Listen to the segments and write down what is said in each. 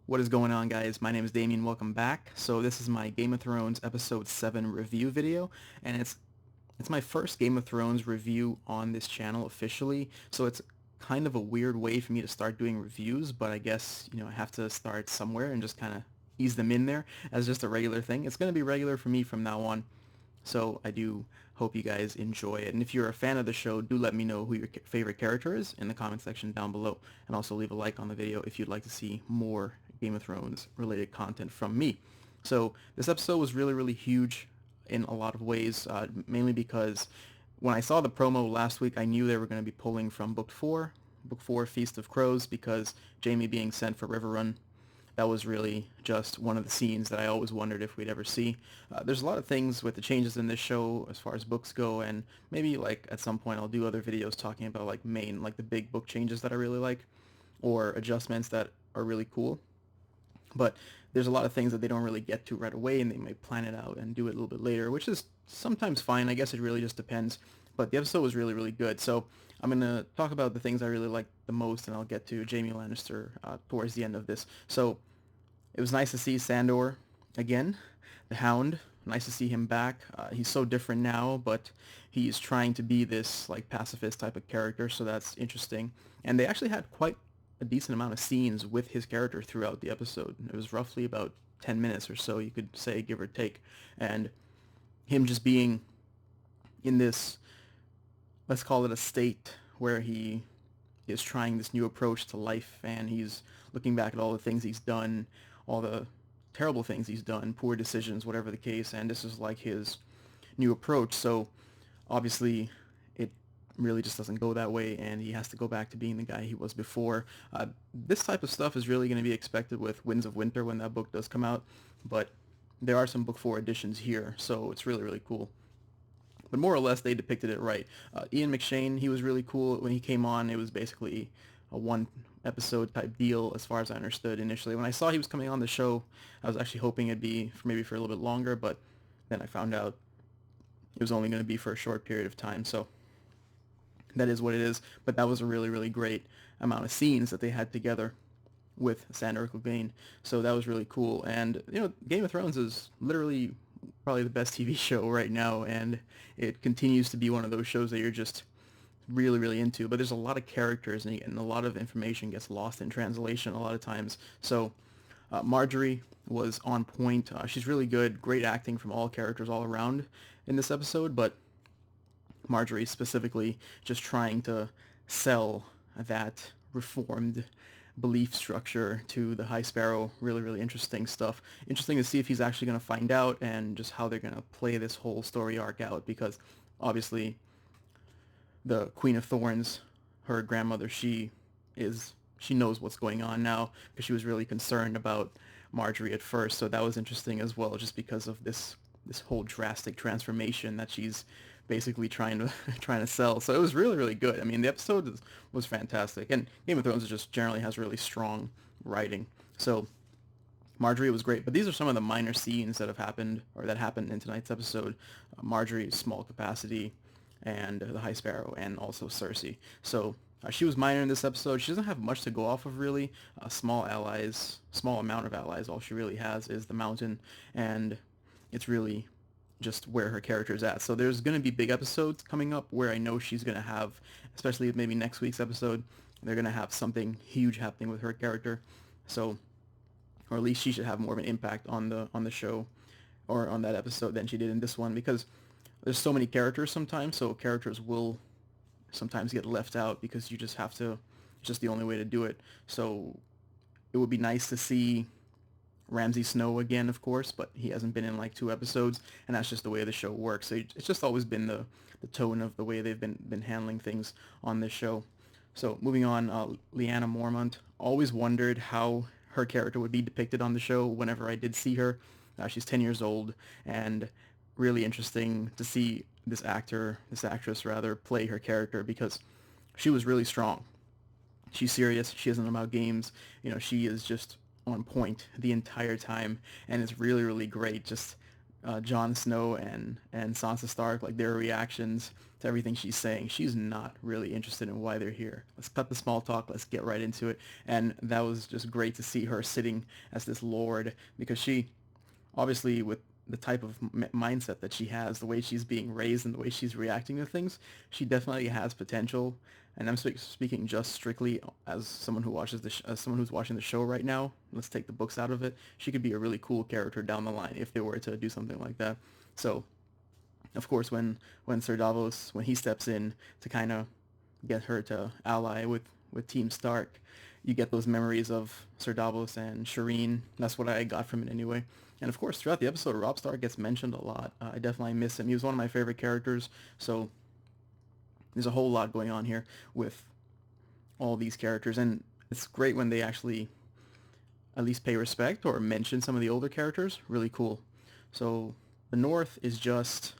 What is going on, guys? My name is Damien. Welcome back. So this is my Game of Thrones episode 7 review video, and it's my first Game of Thrones review on this channel officially. So it's kind of a weird way for me to start doing reviews, but I guess, I have to start somewhere and just kind of ease them in there as just a regular thing. It's going to be regular for me from now on. So I do hope you guys enjoy it. And if you're a fan of the show, do let me know who your favorite character is in the comment section down below. And also leave a like on the video if you'd like to see more Game of Thrones related content from me. So this episode was really, really huge in a lot of ways, mainly because when I saw the promo last week, I knew they were going to be pulling from Book 4, Feast of Crows, because Jaime being sent for Riverrun, that was really just one of the scenes that I always wondered if we'd ever see. There's a lot of things with the changes in this show as far as books go, and maybe like at some point I'll do other videos talking about like the big book changes that I really like, or adjustments that are really cool. But there's a lot of things that they don't really get to right away, and they might plan it out and do it a little bit later, which is sometimes fine. I guess it really just depends. But the episode was really, really good. So I'm going to talk about the things I really liked the most, and I'll get to Jaime Lannister towards the end of this. So it was nice to see Sandor again, the Hound. Nice to see him back. He's so different now, but he's trying to be this like pacifist type of character, so that's interesting. And they actually had quite a decent amount of scenes with his character throughout the episode. It was roughly about 10 minutes or so, you could say, give or take. And him just being in this, let's call it a state where he is trying this new approach to life, and he's looking back at all the things he's done, all the terrible things he's done, poor decisions, whatever the case, and this is like his new approach. So obviously it really just doesn't go that way, and he has to go back to being the guy he was before. This type of stuff is really going to be expected with Winds of Winter when that book does come out, but there are some Book 4 additions here, so it's really, really cool. But more or less, they depicted it right. Ian McShane, he was really cool. When he came on, it was basically a one-episode type deal, as far as I understood initially. When I saw he was coming on the show, I was actually hoping it'd be maybe for a little bit longer, but then I found out it was only going to be for a short period of time, so that is what it is. But that was a really, really great amount of scenes that they had together with Sandor Clegane, so that was really cool. And, Game of Thrones is literally probably the best TV show right now, and it continues to be one of those shows that you're just really, really into. But there's a lot of characters, and a lot of information gets lost in translation a lot of times. So Marjorie was on point. She's really good. Great acting from all characters all around in this episode, but Marjorie specifically just trying to sell that reformed belief structure to the High Sparrow. Really, really interesting stuff. Interesting to see if he's actually going to find out, and just how they're going to play this whole story arc out, because obviously the Queen of Thorns, her grandmother, she knows what's going on now, because she was really concerned about Marjorie at first. So that was interesting as well, just because of this whole drastic transformation that she's basically trying to sell. So it was really, really good. I mean, the episode was fantastic, and Game of Thrones just generally has really strong writing. So Marjorie was great, but these are some of the minor scenes that have happened, or that happened in tonight's episode. Marjorie's small capacity, and the High Sparrow, and also Cersei. So she was minor in this episode. She doesn't have much to go off of, really. Small amount of allies. All she really has is the mountain, and it's really just where her character is at. So there's going to be big episodes coming up where I know she's going to have, especially maybe next week's episode, they're going to have something huge happening with her character. So, or at least she should have more of an impact on the show, or on that episode, than she did in this one, because there's so many characters sometimes, so characters will sometimes get left out, because you just have to, it's just the only way to do it. So it would be nice to see Ramsay Snow again, of course, but he hasn't been in like 2 episodes, and that's just the way the show works. So it's just always been the tone of the way they've been handling things on this show. So moving on, Lyanna Mormont. Always wondered how her character would be depicted on the show whenever I did see her. She's 10 years old, and really interesting to see this actress rather, play her character, because she was really strong. She's serious. She isn't about games. She is just on point the entire time, and it's really, really great. Just Jon Snow and Sansa Stark, like their reactions to everything she's saying. She's not really interested in why they're here. Let's cut the small talk. Let's get right into it. And that was just great to see her sitting as this lord, because she obviously, with the type of mindset that she has, the way she's being raised and the way she's reacting to things, she definitely has potential. And I'm speaking just strictly as someone who watches as someone who's watching the show right now. Let's take the books out of it. She could be a really cool character down the line if they were to do something like that. So, of course, when Sir Davos, when he steps in to kind of get her to ally with Team Stark, you get those memories of Sir Davos and Shireen. That's what I got from it anyway. And of course, throughout the episode, Robb Stark gets mentioned a lot. I definitely miss him. He was one of my favorite characters. So there's a whole lot going on here with all these characters, and it's great when they actually at least pay respect or mention some of the older characters. Really cool. So the North is just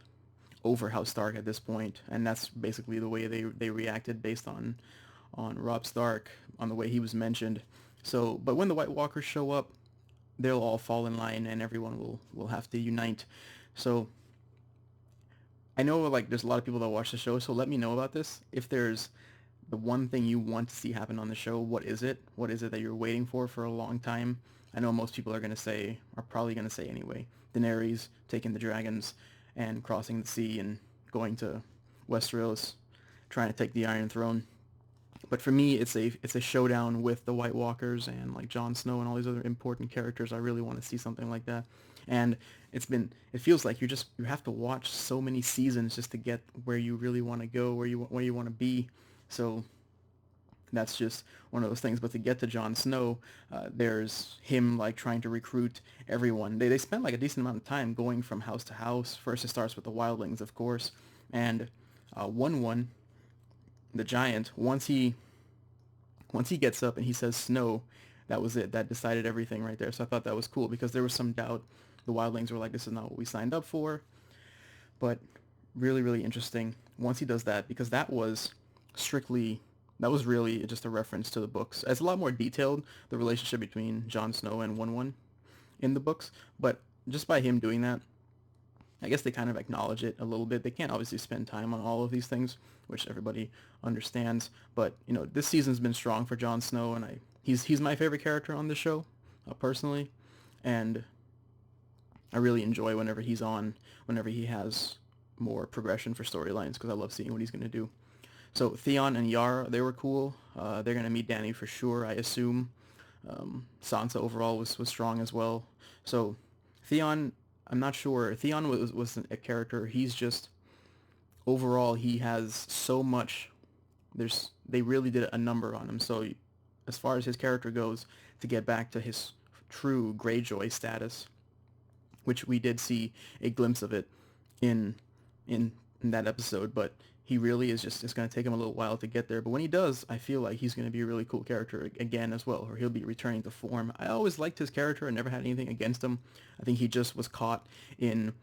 over House Stark at this point, and that's basically the way they reacted based on Robb Stark, on the way he was mentioned. So, but when the White Walkers show up, they'll all fall in line and everyone will have to unite. So I know like there's a lot of people that watch the show, so let me know about this. If there's the one thing you want to see happen on the show, what is it? What is it that you're waiting for a long time? I know most people are probably going to say anyway, Daenerys taking the dragons and crossing the sea and going to Westeros, trying to take the Iron Throne. But for me, it's a showdown with the White Walkers and like Jon Snow and all these other important characters. I really want to see something like that. And it feels like you have to watch so many seasons just to get where you really want to go, where you want to be. So that's just one of those things. But to get to Jon Snow, there's him like trying to recruit everyone. They spend like a decent amount of time going from house to house. First it starts with the wildlings, of course, and one the giant, once he gets up and he says Snow, that was it. That decided everything right there. So I thought that was cool because there was some doubt. The wildlings were like, this is not what we signed up for. But really, really interesting once he does that, because that was really just a reference to the books. It's a lot more detailed, the relationship between Jon Snow and 1-1 in the books, but just by him doing that, I guess they kind of acknowledge it a little bit. They can't obviously spend time on all of these things, which everybody understands. But this season's been strong for Jon Snow, and he's my favorite character on the show, personally, and I really enjoy whenever he's on, whenever he has more progression for storylines, because I love seeing what he's going to do. So Theon and Yara, they were cool. They're going to meet Dany for sure, I assume. Sansa overall was strong as well. So Theon, I'm not sure. Theon was a character. He's just, overall, he has so much. They really did a number on him. So as far as his character goes, to get back to his true Greyjoy status, which we did see a glimpse of it in in that episode, but he really is just, it's going to take him a little while to get there. But when he does, I feel like he's going to be a really cool character again as well, or he'll be returning to form. I always liked his character. I never had anything against him. I think he just was caught in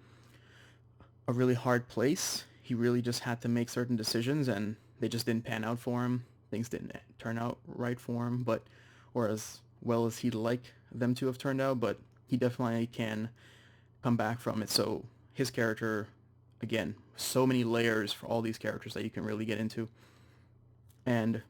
a really hard place. He really just had to make certain decisions, and they just didn't pan out for him. Things didn't turn out right for him, or as well as he'd like them to have turned out, but he definitely can come back from it. So his character, again, so many layers for all these characters that you can really get into. And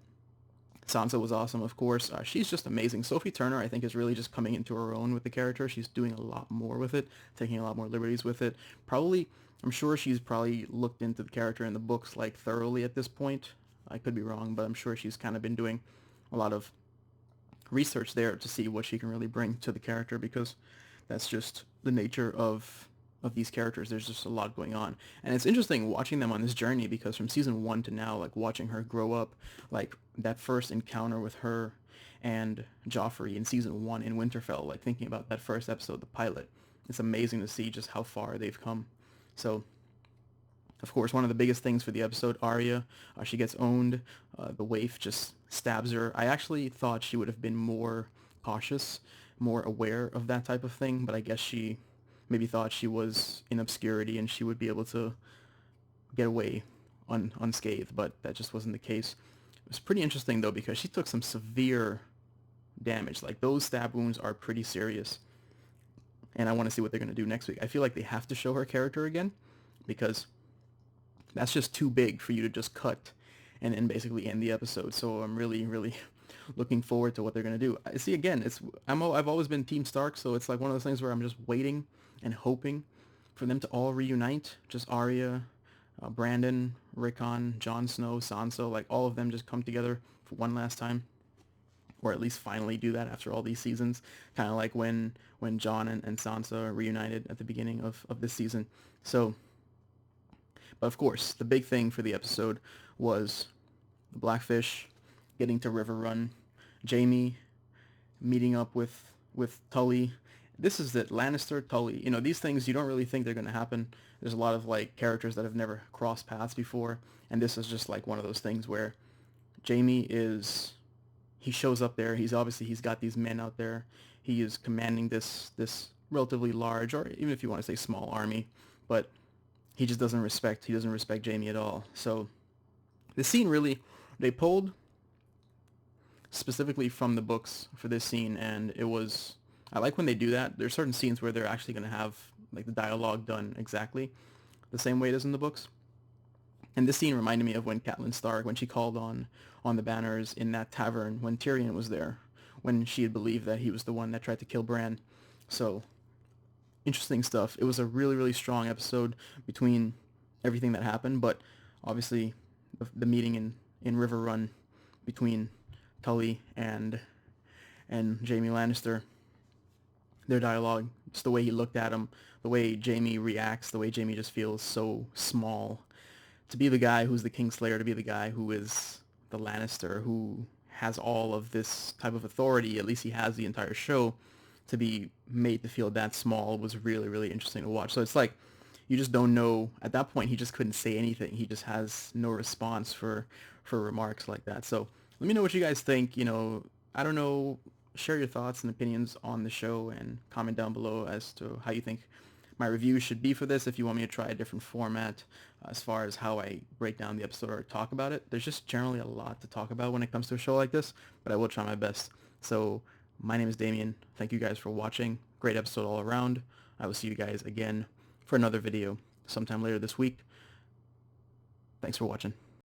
Sansa was awesome, of course. She's just amazing. Sophie Turner, I think, is really just coming into her own with the character. She's doing a lot more with it, taking a lot more liberties with it. Probably, I'm sure she's probably looked into the character in the books like thoroughly at this point. I could be wrong, but I'm sure she's kind of been doing a lot of research there to see what she can really bring to the character, because that's just the nature of these characters. There's just a lot going on, and it's interesting watching them on this journey, because from season 1 to now, like watching her grow up, like that first encounter with her and Joffrey in season 1 in Winterfell, like thinking about that first episode, the pilot, it's amazing to see just how far they've come. So of course, one of the biggest things for the episode, Arya, she gets owned. The waif just stabs her. I actually thought she would have been more cautious, more aware of that type of thing, but I guess she maybe thought she was in obscurity and she would be able to get away unscathed, but that just wasn't the case. It was pretty interesting, though, because she took some severe damage. Like, those stab wounds are pretty serious. and I want to see what they're going to do next week. I feel like they have to show her character again, because that's just too big for you to just cut and then basically end the episode. So I'm really, really looking forward to what they're going to do. I see, again, I've always been Team Stark, so it's like one of those things where I'm just waiting and hoping for them to all reunite. Just Arya, Brandon, Rickon, Jon Snow, Sansa, like all of them just come together for one last time, or at least finally do that after all these seasons. Kind of like when Jon and Sansa reunited at the beginning of this season. So, but of course, the big thing for the episode was the Blackfish getting to River Run, Jaime meeting up with Tully. This is it, Lannister, Tully. You know, these things you don't really think they're going to happen. There's a lot of like characters that have never crossed paths before, and this is just like one of those things where he shows up there. He's got these men out there. He is commanding this relatively large, or even if you want to say small, army, but he doesn't respect Jaime at all. So the scene really, they pulled specifically from the books for this scene, and I like when they do that. There's certain scenes where they're actually going to have like the dialogue done exactly the same way it is in the books. And this scene reminded me of when Catelyn Stark, when she called on the banners in that tavern when Tyrion was there, when she had believed that he was the one that tried to kill Bran. So interesting stuff. It was a really, really strong episode between everything that happened, but obviously the meeting in River Run between Tully and Jaime Lannister, their dialogue, just the way he looked at him, the way Jaime reacts, the way Jaime just feels so small. To be the guy who's the Kingslayer, to be the guy who is the Lannister, who has all of this type of authority, at least he has the entire show, to be made to feel that small was really, really interesting to watch. So it's like, you just don't know. At that point, he just couldn't say anything. He just has no response for remarks like that. So let me know what you guys think. You know, I don't know. Share your thoughts and opinions on the show and comment down below as to how you think my review should be for this. If you want me to try a different format as far as how I break down the episode or talk about it. There's just generally a lot to talk about when it comes to a show like this, but I will try my best. So my name is Damien. Thank you guys for watching. Great episode all around. I will see you guys again for another video sometime later this week. Thanks for watching.